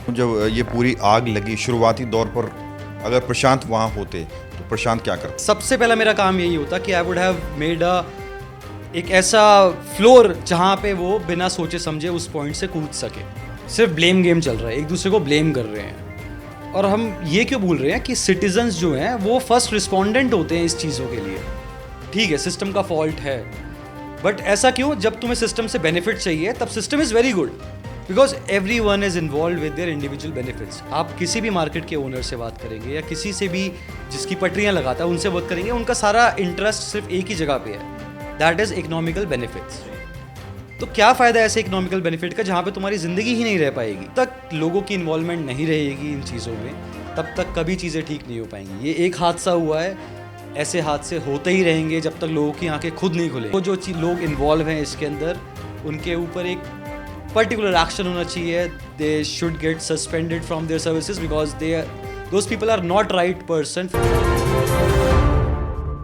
जब ये पूरी आग लगी शुरुआती दौर पर, अगर प्रशांत वहाँ होते तो प्रशांत क्या करते? सबसे पहला मेरा काम यही होता कि आई वुड हैव मेड एक ऐसा फ्लोर जहाँ पे वो बिना सोचे समझे उस पॉइंट से कूद सके। सिर्फ ब्लेम गेम चल रहा है, एक दूसरे को ब्लेम कर रहे हैं। और हम ये क्यों भूल रहे हैं कि सिटीजन्स जो हैं वो फर्स्ट रिस्पोंडेंट होते हैं इस चीज़ों के लिए। ठीक है, सिस्टम का फॉल्ट है, बट ऐसा क्यों? जब तुम्हें सिस्टम से बेनिफिट चाहिए तब system is very good, because every one is involve with their individual benefits. आप किसी भी मार्केट के ओनर से बात करेंगे या किसी से भी जिसकी पटरियाँ लगाता है उनसे बात करेंगे, उनका सारा इंटरेस्ट सिर्फ एक ही जगह पे है, दैट इज़ इकोनॉमिकल बेनिफिट्स। तो क्या फ़ायदा ऐसे इकोनॉमिकल बेनिफिट का जहाँ पे तुम्हारी ज़िंदगी ही नहीं रह पाएगी? तक लोगों की इन्वॉल्वमेंट नहीं रहेगी इन चीज़ों में, तब तक कभी चीज़ें ठीक नहीं हो पाएंगी। ये एक हादसा हुआ है, ऐसे हादसे होते ही रहेंगे जब तक लोगों की आंखें खुद नहीं खुले। वो जो लोग इन्वॉल्व हैं इसके अंदर, उनके ऊपर एक पर्टिकुलर एक्शन होना चाहिए। They should get suspended from their services because those people are not right person.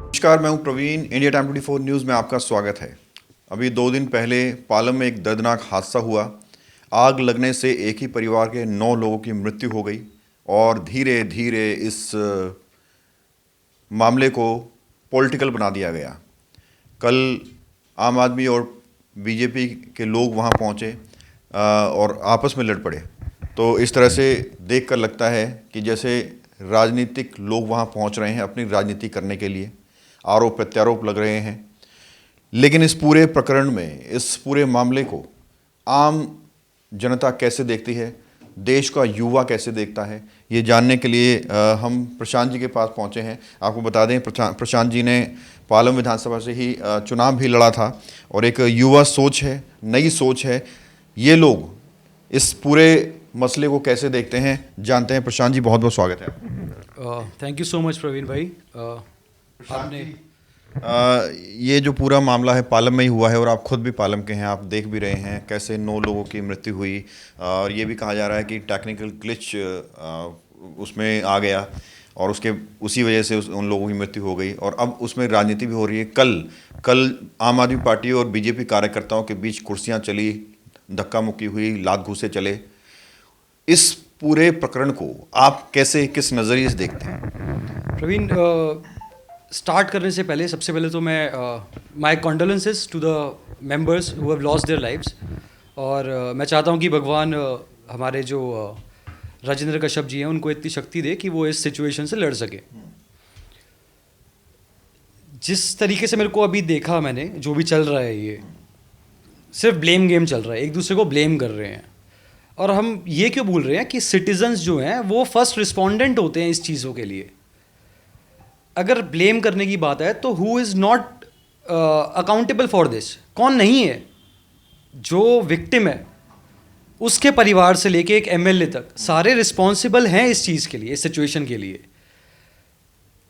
नमस्कार, मैं हूं प्रवीण। इंडिया टाइम 24 न्यूज़ में आपका स्वागत है। अभी 2 दिन पहले पालम में एक दर्दनाक हादसा हुआ। आग लगने से एक ही परिवार के 9 लोगों की मृत्यु हो गई और धीरे धीरे इस मामले को पॉलिटिकल बना दिया गया। कल आम आदमी और बीजेपी के लोग वहां पहुंचे और आपस में लड़ पड़े। तो इस तरह से देखकर लगता है कि जैसे राजनीतिक लोग वहां पहुंच रहे हैं अपनी राजनीति करने के लिए, आरोप प्रत्यारोप लग रहे हैं। लेकिन इस पूरे प्रकरण में, इस पूरे मामले को आम जनता कैसे देखती है, देश का युवा कैसे देखता है, ये जानने के लिए हम प्रशांत जी के पास पहुंचे हैं। आपको बता दें, प्रशांत जी ने पालम विधानसभा से ही चुनाव भी लड़ा था और एक युवा सोच है, नई सोच है। ये लोग इस पूरे मसले को कैसे देखते हैं, जानते हैं। प्रशांत जी, बहुत बहुत स्वागत है। Thank you so much Praveen भाई। आपने ये जो पूरा मामला है पालम में ही हुआ है और आप खुद भी पालम के हैं, आप देख भी रहे हैं कैसे 9 लोगों की मृत्यु हुई। और ये भी कहा जा रहा है कि टेक्निकल ग्लिच उसमें आ गया और उसी वजह से उन लोगों की मृत्यु हो गई। और अब उसमें राजनीति भी हो रही है। कल आम आदमी पार्टी और बीजेपी कार्यकर्ताओं के बीच कुर्सियां चली, धक्का मुक्की हुई, लात घूंसे चले। इस पूरे प्रकरण को आप कैसे, किस नज़रिए से देखते हैं? प्रवीण, स्टार्ट करने से पहले सबसे पहले तो मैं my condolences to the members who have lost their lives. और मैं चाहता हूँ कि भगवान हमारे जो राजेंद्र कश्यप जी हैं उनको इतनी शक्ति दे कि वो इस सिचुएशन से लड़ सके। जिस तरीके से मेरे को अभी देखा मैंने, जो भी चल रहा है ये सिर्फ ब्लेम गेम चल रहा है, एक दूसरे को ब्लेम कर रहे हैं। और हम ये क्यों भूल रहे हैं कि सिटीजन्स जो हैं वो फर्स्ट रिस्पोंडेंट होते हैं इस चीज़ों के लिए। अगर ब्लेम करने की बात है तो who is not accountable for this? कौन नहीं है? जो विक्टिम है उसके परिवार से लेके एक एमएलए तक सारे रिस्पॉन्सिबल हैं इस चीज़ के लिए, इस सिचुएशन के लिए।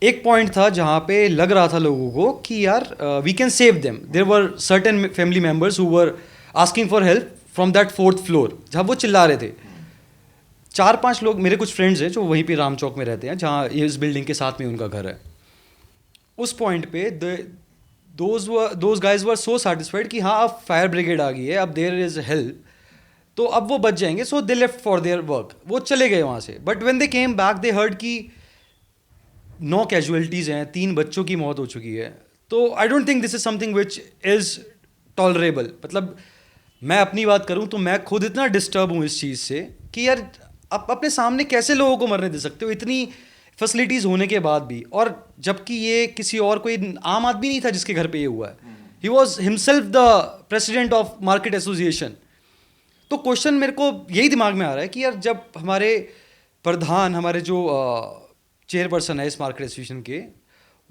एक पॉइंट था जहाँ पे लग रहा था लोगों को कि यार we can save them. There were certain family members who were asking for help from that 4th floor, जहाँ वो चिल्ला रहे थे। 4-5 लोग, मेरे कुछ फ्रेंड्स हैं जो वहीं पे राम चौक में रहते हैं, जहाँ इस बिल्डिंग के साथ में उनका घर है। उस पॉइंट पे those guys were so satisfied कि हाँ अब फायर ब्रिगेड आ गई है, अब देयर इज़ हेल्प, तो अब वो बच जाएंगे। So they left for their work, वो चले गए वहाँ से। But when they came back they heard कि 9 कैजुअलिटीज़ हैं, 3 बच्चों की मौत हो चुकी है। तो आई don't think this is something which is tolerable. मतलब मैं अपनी बात करूं तो मैं खुद इतना डिस्टर्ब हूं इस चीज़ से कि यार आप अपने सामने कैसे लोगों को मरने दे सकते हो, इतनी फैसिलिटीज़ होने के बाद भी। और जबकि ये किसी और कोई आम आदमी नहीं था जिसके घर पे ये हुआ है। He was himself the president of market association. तो क्वेश्चन मेरे को यही दिमाग में आ रहा है कि यार जब हमारे प्रधान, हमारे जो चेयरपर्सन है इस मार्केट एसोसिएशन के,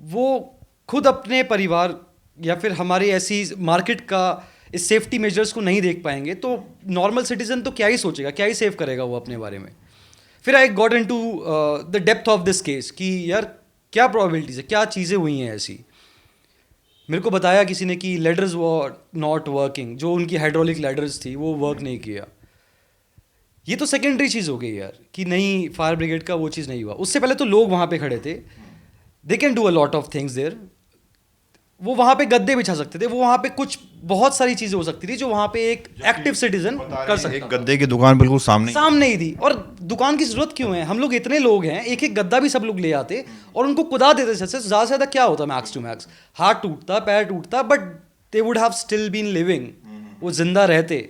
वो खुद अपने परिवार या फिर हमारी ऐसी मार्केट का इस सेफ्टी मेजर्स को नहीं देख पाएंगे, तो नॉर्मल सिटीजन तो क्या ही सोचेगा, क्या ही सेव करेगा वो अपने बारे में। फिर I got into the depth of this case कि यार क्या प्रोबेबिलिटीज़ है, क्या चीज़ें हुई हैं ऐसी। मेरे को बताया किसी ने कि लेडर्स वर नॉट वर्किंग, जो उनकी हाइड्रोलिक लेडर्स थी वो वर्क नहीं किया। ये तो सेकेंडरी चीज़ हो गई यार कि नहीं, फायर ब्रिगेड का वो चीज़ नहीं हुआ। उससे पहले तो लोग वहाँ पे खड़े थे, they can do a lot of things there. वो वहाँ पे गद्दे बिछा सकते थे, वो वहाँ पे कुछ बहुत सारी चीज़ें हो सकती थी जो वहाँ पे एक एक्टिव सिटीजन कर सकता एक गद्दे की दुकान बिल्कुल सामने सामने ही थी। और दुकान की जरूरत क्यों है, हम लोग इतने लोग हैं, एक एक गद्दा भी सब लोग ले आते और उनको कुदा देते। ज़्यादा से ज़्यादा क्या होता मैक्स टू मैक्स, हाथ टूटता, पैर टूटता, but they would have still been living, वो जिंदा रहते।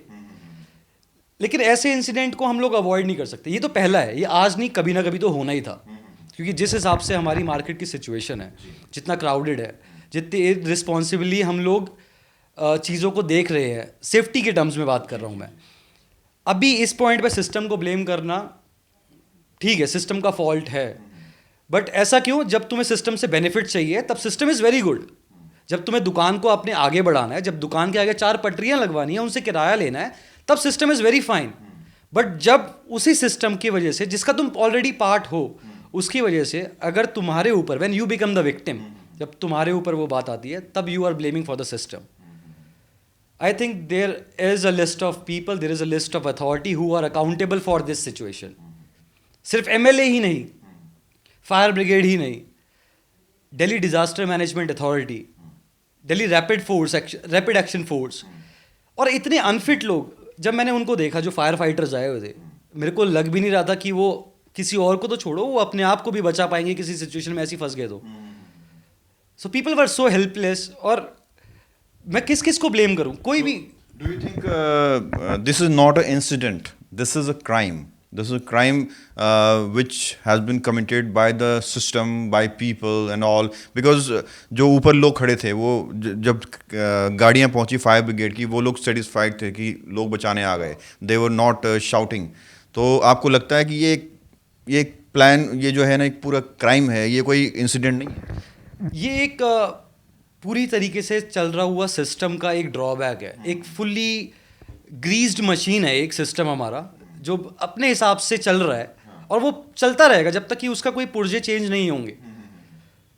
लेकिन ऐसे इंसिडेंट को हम लोग अवॉइड नहीं कर सकते। ये तो पहला है, ये आज नहीं, कभी ना कभी तो होना ही था, क्योंकि जिस हिसाब से हमारी मार्केट की सिचुएशन है, जितना क्राउडेड है, जितनी रिस्पॉन्सिबली हम लोग चीज़ों को देख रहे हैं, सेफ्टी के टर्म्स में बात कर रहा हूँ मैं। अभी इस पॉइंट पे सिस्टम को ब्लेम करना ठीक है, सिस्टम का फॉल्ट है, बट ऐसा क्यों? जब तुम्हें सिस्टम से बेनिफिट चाहिए तब सिस्टम इज़ वेरी गुड। जब तुम्हें दुकान को अपने आगे बढ़ाना है, जब दुकान के आगे 4 पटरियाँ लगवानी है, उनसे किराया लेना है, तब system is very fine. But जब उसी सिस्टम की वजह से, जिसका तुम ऑलरेडी पार्ट हो, उसकी वजह से अगर तुम्हारे ऊपर, when you become the victim, जब तुम्हारे ऊपर वो बात आती है, तब you are blaming for the system. I think there is a list of people, there is a list of authority who are accountable for this situation. सिर्फ MLA ही नहीं, फायर ब्रिगेड ही नहीं, Delhi disaster management authority, Delhi rapid action force, और इतने unfit लोग। जब मैंने उनको देखा, जो फायर फाइटर्स आए हुए थे, मेरे को लग भी नहीं रहा था कि वो किसी और को तो छोड़ो, वो अपने आप को भी बचा पाएंगे किसी सिचुएशन में ऐसी फंस गए तो। So people were so helpless. और मैं किस किस को ब्लेम करूं? कोई भी। Do you think this is not a incident, this is a crime? This is a crime which has been committed by the system, by people and all. Because जो ऊपर लोग खड़े थे, वो जब गाड़ियाँ पहुँची फायर ब्रिगेड की, वो लोग सेटिस्फाइड थे कि लोग बचाने आ गए। They were not shouting. तो आपको लगता है कि ये प्लान, ये जो है ना, एक पूरा क्राइम है, ये कोई इंसिडेंट नहीं है? ये एक पूरी तरीके से चल रहा हुआ सिस्टम का एक ड्रॉबैक है। एक फुल्ली ग्रीस्ड मशीन है एक सिस्टम हमारा, जो अपने हिसाब से चल रहा है, और वो चलता रहेगा जब तक कि उसका कोई पुर्जे चेंज नहीं होंगे।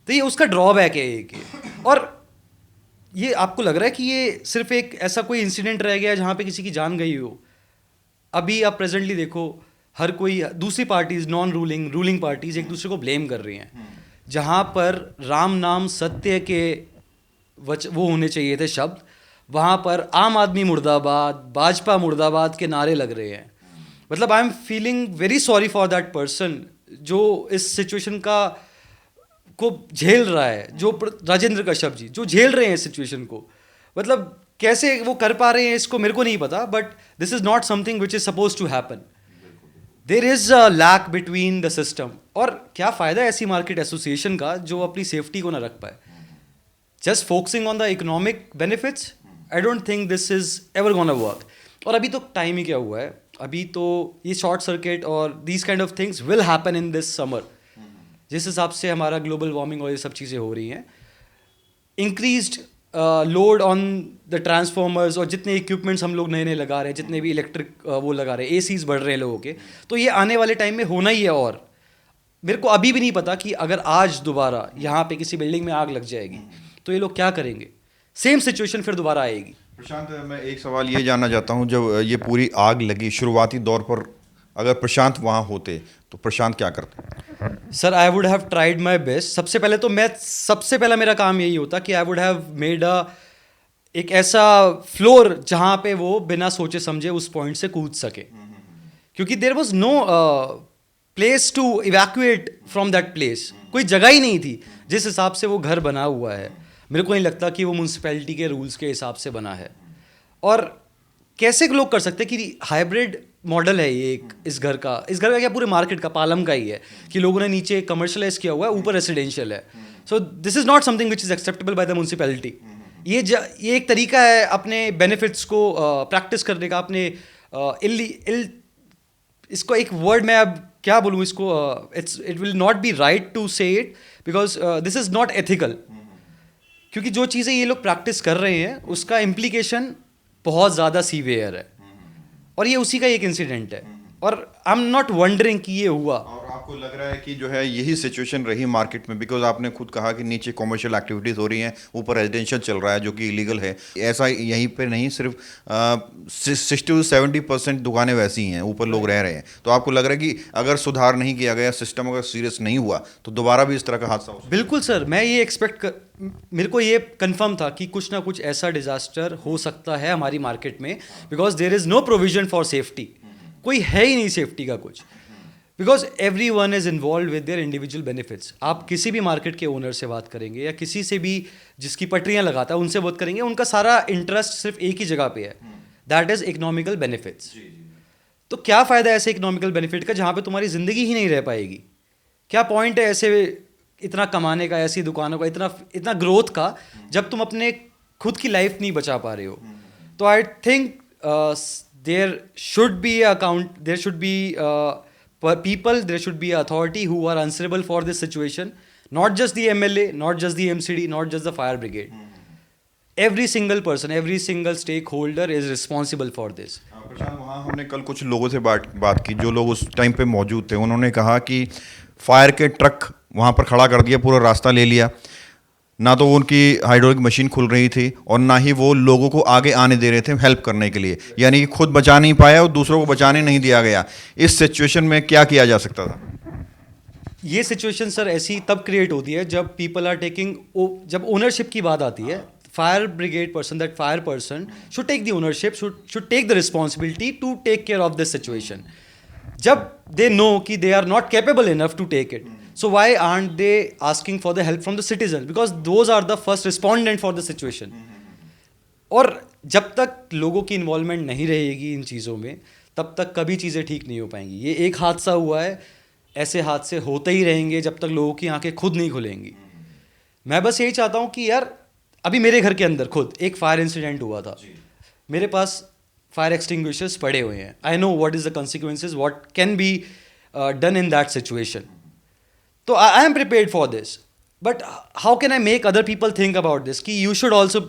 तो ये उसका ड्रॉबैक है एक। और ये आपको लग रहा है कि ये सिर्फ एक ऐसा कोई इंसिडेंट रह गया जहाँ पे किसी की जान गई हो। अभी आप प्रेजेंटली देखो, हर कोई, दूसरी पार्टीज, नॉन रूलिंग पार्टीज एक दूसरे को ब्लेम कर रही हैं। जहाँ पर राम नाम सत्य के वो होने चाहिए थे शब्द, वहाँ पर आम आदमी मुर्दाबाद, भाजपा मुर्दाबाद के नारे लग रहे हैं। मतलब I am feeling very sorry for that person जो इस सिचुएशन को झेल रहा है, जो राजेंद्र कश्यप जी जो झेल रहे हैं इस सिचुएशन को। मतलब कैसे वो कर पा रहे हैं इसको मेरे को नहीं पता, but this is not something which is suppose to happen. There is a lack between the system. और क्या फ़ायदा ऐसी मार्केट एसोसिएशन का जो अपनी सेफ्टी को ना रख पाए, just focusing on the economic benefits. I don't think this is ever gonna work. और अभी तो टाइम ही क्या हुआ है, अभी तो ये शॉर्ट सर्किट और these kind of things will happen in this summer. जिस हिसाब से हमारा ग्लोबल वार्मिंग और ये सब चीज़ें हो रही हैं, increased load on the transformers, और जितने इक्विपमेंट्स हम लोग नए नए लगा रहे हैं, जितने भी इलेक्ट्रिक वो लगा रहे हैं, एसीज बढ़ रहे हैं लोगों के, तो ये आने वाले टाइम में होना ही है। और मेरे को अभी भी नहीं पता कि अगर आज दोबारा यहाँ पे किसी बिल्डिंग में आग लग जाएगी तो ये लोग क्या करेंगे, सेम सिचुएशन फिर दोबारा आएगी। प्रशांत, मैं एक सवाल ये जानना चाहता हूँ, जब ये पूरी आग लगी शुरुआती दौर पर, अगर प्रशांत वहाँ होते तो प्रशांत क्या करते? Sir, I would have tried my best. सबसे पहला मेरा काम यही होता कि आई वुड हैव मेड एक ऐसा फ्लोर जहाँ पे वो बिना सोचे समझे उस पॉइंट से कूद सके, क्योंकि there was no place to evacuate from that place. कोई जगह ही नहीं थी। जिस हिसाब से वो घर बना हुआ है, मेरे को नहीं लगता कि वो म्यूनसिपैलिटी के रूल्स के हिसाब से बना है। और कैसे लोग कर सकते हैं कि हाइब्रिड मॉडल है ये एक, इस घर का क्या, पूरे मार्केट का, पालम का ही है, कि लोगों ने नीचे कमर्शियलाइज किया हुआ है, ऊपर रेसिडेंशियल है। So this is not something which is acceptable by the municipality. ये एक तरीका है अपने बेनिफिट्स को प्रैक्टिस करने का, अपने इसको एक वर्ड में अब क्या बोलूँ इसको, it will not be right to say it, because this is not ethical. क्योंकि जो चीज़ें ये लोग प्रैक्टिस कर रहे हैं उसका इम्प्लीकेशन बहुत ज़्यादा सीवियर है, और ये उसी का एक इंसिडेंट है। और आई एम नॉट वंडरिंग कि ये हुआ। और आपको लग रहा है कि जो है यही सिचुएशन रही मार्केट में, बिकॉज आपने खुद कहा कि नीचे कॉमर्शियल एक्टिविटीज़ हो रही हैं, ऊपर रेजिडेंशियल चल रहा है जो कि इलीगल है। ऐसा यहीं पे नहीं, सिर्फ 60-70% दुकानें वैसी ही हैं, ऊपर लोग रह रहे हैं। तो आपको लग रहा है कि अगर सुधार नहीं किया गया, सिस्टम अगर सीरियस नहीं हुआ, तो दोबारा भी इस तरह का हादसा हो सकता है? बिल्कुल सर, मैं ये मेरे को ये कंफर्म था कि कुछ ना कुछ ऐसा डिजास्टर हो सकता है हमारी मार्केट में, because there is no provision for safety. कोई है ही नहीं सेफ्टी का कुछ, because every one is involve with their individual benefits. आप किसी भी मार्केट के ओनर से बात करेंगे या किसी से भी जिसकी पटरियां लगाता है उनसे बात करेंगे, उनका सारा इंटरेस्ट सिर्फ एक ही जगह पे है, दैट इज इकोनॉमिकल बेनिफिट्स। तो क्या फ़ायदा ऐसे इकोनॉमिकल बेनिफिट का जहाँ पे तुम्हारी ज़िंदगी ही नहीं रह पाएगी? क्या पॉइंट है ऐसे इतना कमाने का, ऐसी दुकानों का, इतना इतना ग्रोथ का, जब तुम अपने खुद की लाइफ नहीं बचा पा रहे हो? तो I think there should be there should be people, there should be authority who are answerable for this situation, not just the MLA, not just the MCD, not just the fire brigade. Every single person, every single stakeholder is responsible for this. प्रशांत, वहाँ हमने कल कुछ लोगों से बात की जो लोग उस टाइम पे मौजूद थे। उन्होंने कहा कि फायर के ट्रक वहाँ पर खड़ा कर दिया, पूरा रास्ता ले लिया, ना तो उनकी हाइड्रोलिक मशीन खुल रही थी और ना ही वो लोगों को आगे आने दे रहे थे हेल्प करने के लिए, यानी कि खुद बचा नहीं पाया और दूसरों को बचाने नहीं दिया गया। इस सिचुएशन में क्या किया जा सकता था? ये सिचुएशन सर ऐसी तब क्रिएट होती है जब पीपल आर टेकिंग, जब ओनरशिप की बात आती है, fire brigade person, that fire person should take the ownership, should take the responsibility to take care of this situation. जब दे नो कि they are not capable enough to take it, so why aren't they asking for the help from the citizens? Because those are the first respondent for the situation. और जब तक लोगों की involvement नहीं रहेगी इन चीज़ों में, तब तक कभी चीज़ें ठीक नहीं हो पाएंगी। ये एक हादसा हुआ है, ऐसे हादसे होते ही रहेंगे जब तक लोगों की आंखें खुद नहीं खुलेंगी। मैं बस यही चाहता हूँ कि यार, अभी मेरे घर के अंदर खुद एक फायर इंसिडेंट हुआ था, मेरे पास फायर एक्सटिंग्विशर्स पड़े हुए हैं। I know what is the consequences, what can be done in that situation. तो I am prepared for this, but how can I make other people think about this कि you should also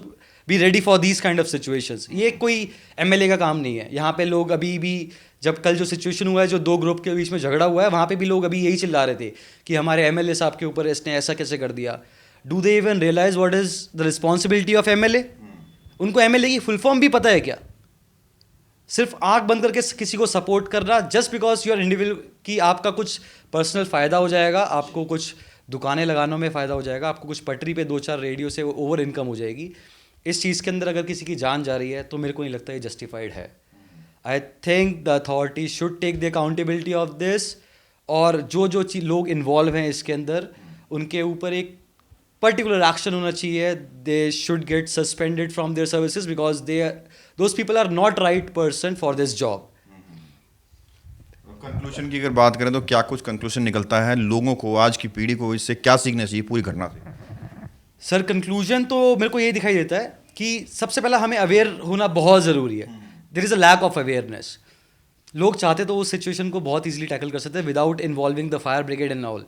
be ready for these kind of situations. ये कोई MLA का काम नहीं है। यहाँ पे लोग अभी भी, जब कल जो सिचुएशन हुआ है, जो दो ग्रुप के बीच में झगड़ा हुआ है, वहाँ पे भी लोग अभी यही चिल्ला रहे थे कि हमारे MLA साहब के ऊपर इसने ऐसा कैसे कर दिया। Do they even realise what is the responsibility of MLA? उनको MLA की फुल फॉर्म भी पता है क्या? सिर्फ आंख बंद करके किसी को सपोर्ट करना जस्ट बिकॉज यूर इंडिविजुअल, कि आपका कुछ पर्सनल फ़ायदा हो जाएगा, आपको कुछ दुकानें लगाने में फ़ायदा हो जाएगा, आपको कुछ पटरी पे 2-4 रेडियो से ओवर इनकम हो जाएगी। इस चीज़ के अंदर अगर किसी की जान जा रही है तो मेरे को नहीं लगता ये जस्टिफाइड है। I think the authority should take the accountability of this, और जो लोग इन्वॉल्व हैं इसके अंदर, उनके ऊपर एक पर्टिकुलर एक्शन होना चाहिए। They should get suspended from their services because those people are not right person for this job. Conclusion की अगर बात करें तो क्या कुछ कंक्लूजन निकलता है लोगों को, आज की पीढ़ी को इससे क्या सीखना चाहिए पूरी घटना से? सर कंक्लूजन तो मेरे को ये दिखाई देता है कि सबसे पहला हमें अवेयर होना बहुत ज़रूरी है। There is a lack of awareness. लोग चाहते तो उस सिचुएशन को बहुत इजीली टैकल कर सकते हैं without involving the fire brigade and all.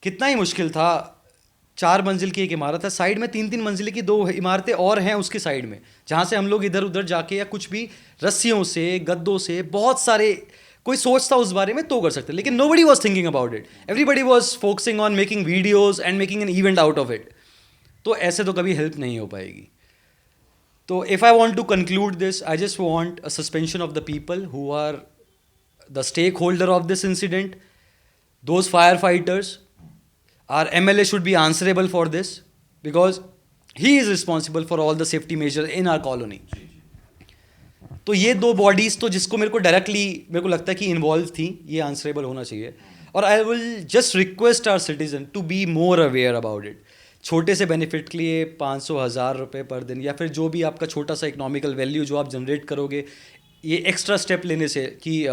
कितना ही मुश्किल था। 4 मंजिल की एक इमारत है, साइड में 3-3 मंजिल की 2 इमारतें और हैं उसकी साइड में, जहाँ से हम लोग इधर उधर जाके या कुछ भी रस्सियों से, गद्दों से, बहुत सारे, कोई सोचता उस बारे में तो कर सकते, लेकिन nobody was thinking about it. Everybody was focusing on making videos and making an event out of it. तो ऐसे तो कभी हेल्प नहीं हो पाएगी। तो if I want to conclude this, I just want a suspension of the people who are the stakeholder of this incident. Those firefighters, our MLA should be answerable for this because he is responsible for all the safety measures in our colony. तो ये 2 bodies तो जिसको मेरे को लगता है कि involve थी, ये आंसरेबल होना चाहिए। और I will just request our citizen to be more aware about it. छोटे से बेनिफिट के लिए 500-1000 रुपये पर दिन, या फिर जो भी आपका छोटा सा इकोनॉमिकल वैल्यू जो आप जनरेट करोगे, ये एक्स्ट्रा स्टेप लेने से कि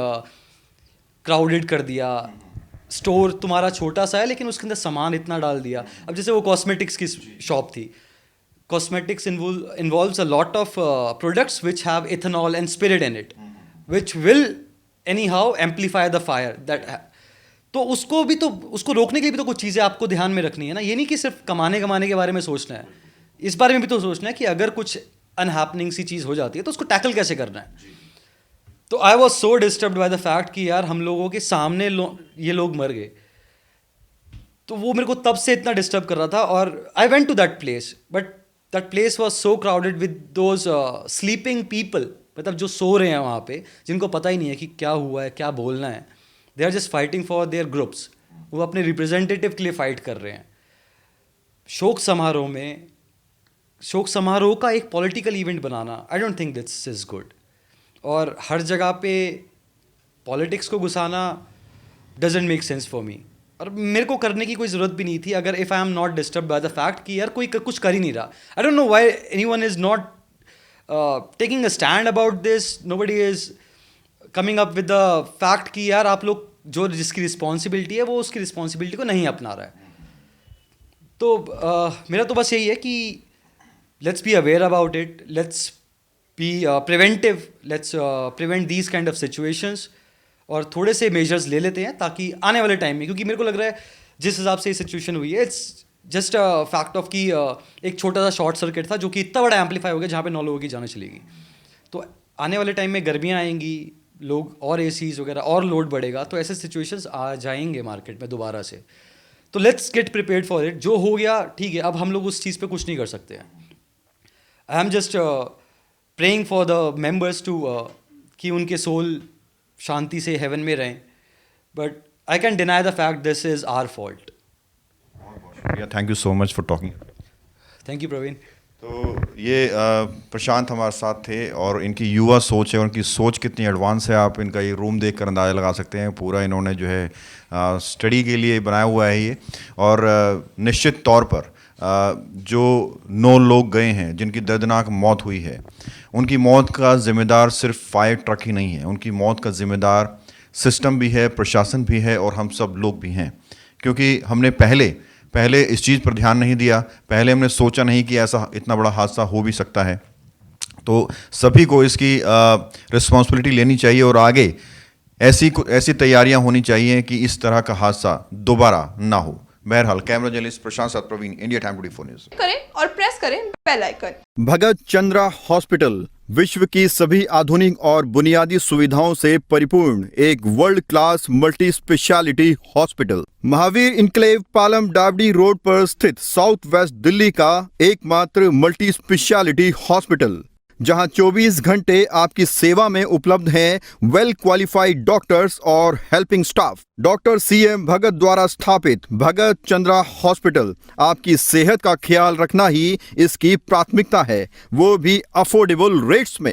क्राउडेड कर दिया, स्टोर तुम्हारा छोटा सा है लेकिन उसके अंदर सामान इतना डाल दिया। अब जैसे वो कॉस्मेटिक्स की शॉप थी, cosmetics involves a lot of products which have ethanol and spirit in it, which will anyhow amplify the fire that तो उसको रोकने के लिए भी तो कुछ चीज़ें आपको ध्यान में रखनी है ना। ये नहीं कि सिर्फ कमाने के बारे में सोचना है, इस बारे में भी तो सोचना है कि अगर कुछ अनहैपनिंग सी चीज़ हो जाती है तो उसको टैकल कैसे करना है। तो I was so disturbed by the fact कि यार हम लोगों के सामने ये लोग मर गए। तो वो मेरे को तब से इतना डिस्टर्ब कर रहा था। और I went to that place, but that place was so crowded with those sleeping people, मतलब जो सो रहे हैं वहाँ पे, जिनको पता ही नहीं है कि क्या हुआ है, क्या बोलना है। They are just fighting for their groups, वो अपने रिप्रेजेंटेटिव के लिए फाइट कर रहे हैं। शोक समारोह का एक पॉलिटिकल इवेंट बनाना, I don't think this is good. और हर जगह पे पॉलिटिक्स को घुसाना doesn't make sense for me. और मेरे को करने की कोई ज़रूरत भी नहीं थी, अगर if I am not disturb by the fact कि यार कोई कुछ कर ही नहीं रहा। I don't know why anyone is not taking a stand about this, nobody is coming up with the fact कि यार आप लोग जो जिसकी रिस्पॉन्सिबिलिटी है वो उसकी रिस्पॉन्सिबिलिटी को नहीं अपना रहा है। तो मेरा तो बस यही है कि let's be aware about it, let's be preventive, let's prevent these kind of situations, और थोड़े से मेजर्स ले लेते हैं ताकि आने वाले टाइम में, क्योंकि मेरे को लग रहा है जिस हिसाब से ये सिचुएशन हुई है, it's just a fact of कि एक छोटा सा शॉर्ट सर्किट था जो कि इतना बड़ा एम्पलीफाई हो गया जहाँ पे 9 लोगों की जान चलेगी। तो आने वाले टाइम में गर्मियाँ आएंगी, लोग और एसीज वगैरह और लोड बढ़ेगा, तो ऐसे सिचुएशंस आ जाएंगे मार्केट में दोबारा से। तो let's get prepared for it. जो हो गया ठीक है, अब हम लोग उस चीज़ पे कुछ नहीं कर सकते हैं। I am just praying for the members too कि उनके सोल शांति से हेवन में रहें, but I can deny the fact this is our fault. Thank you so much for talking. Thank you Praveen. तो ये प्रशांत हमारे साथ थे, और इनकी युवा सोच है, उनकी सोच कितनी एडवांस है आप इनका ये रूम देखकर अंदाज़ा लगा सकते हैं। पूरा इन्होंने जो है स्टडी के लिए बनाया हुआ है ये। और निश्चित तौर पर जो 9 लोग गए हैं जिनकी दर्दनाक मौत हुई है, उनकी मौत का ज़िम्मेदार सिर्फ फायर ट्रक ही नहीं है, उनकी मौत का ज़िम्मेदार सिस्टम भी है, प्रशासन भी है, और हम सब लोग भी हैं। क्योंकि हमने पहले इस चीज़ पर ध्यान नहीं दिया, पहले हमने सोचा नहीं कि ऐसा इतना बड़ा हादसा हो भी सकता है। तो सभी को इसकी रिस्पॉन्सिबिलिटी लेनी चाहिए, और आगे ऐसी तैयारियां होनी चाहिए कि इस तरह का हादसा दोबारा ना हो। बहरहाल, कैमरा जर्नलिस्ट प्रशांत साथ प्रवीण, इंडिया टाइम 24 न्यूज़ करें और प्रेस करें बेल आइकन। भगत चंद्रा हॉस्पिटल विश्व की सभी आधुनिक और बुनियादी सुविधाओं से परिपूर्ण एक world class multi speciality hospital, Mahavir enclave, Palam डावडी रोड पर स्थित साउथ वेस्ट दिल्ली का एकमात्र मल्टी स्पेशलिटी हॉस्पिटल, जहां 24 घंटे आपकी सेवा में उपलब्ध हैं वेल क्वालिफाइड डॉक्टर्स और हेल्पिंग स्टाफ। डॉक्टर CM भगत द्वारा स्थापित भगत चंद्रा हॉस्पिटल आपकी सेहत का ख्याल रखना ही इसकी प्राथमिकता है, वो भी अफोर्डेबल रेट्स में।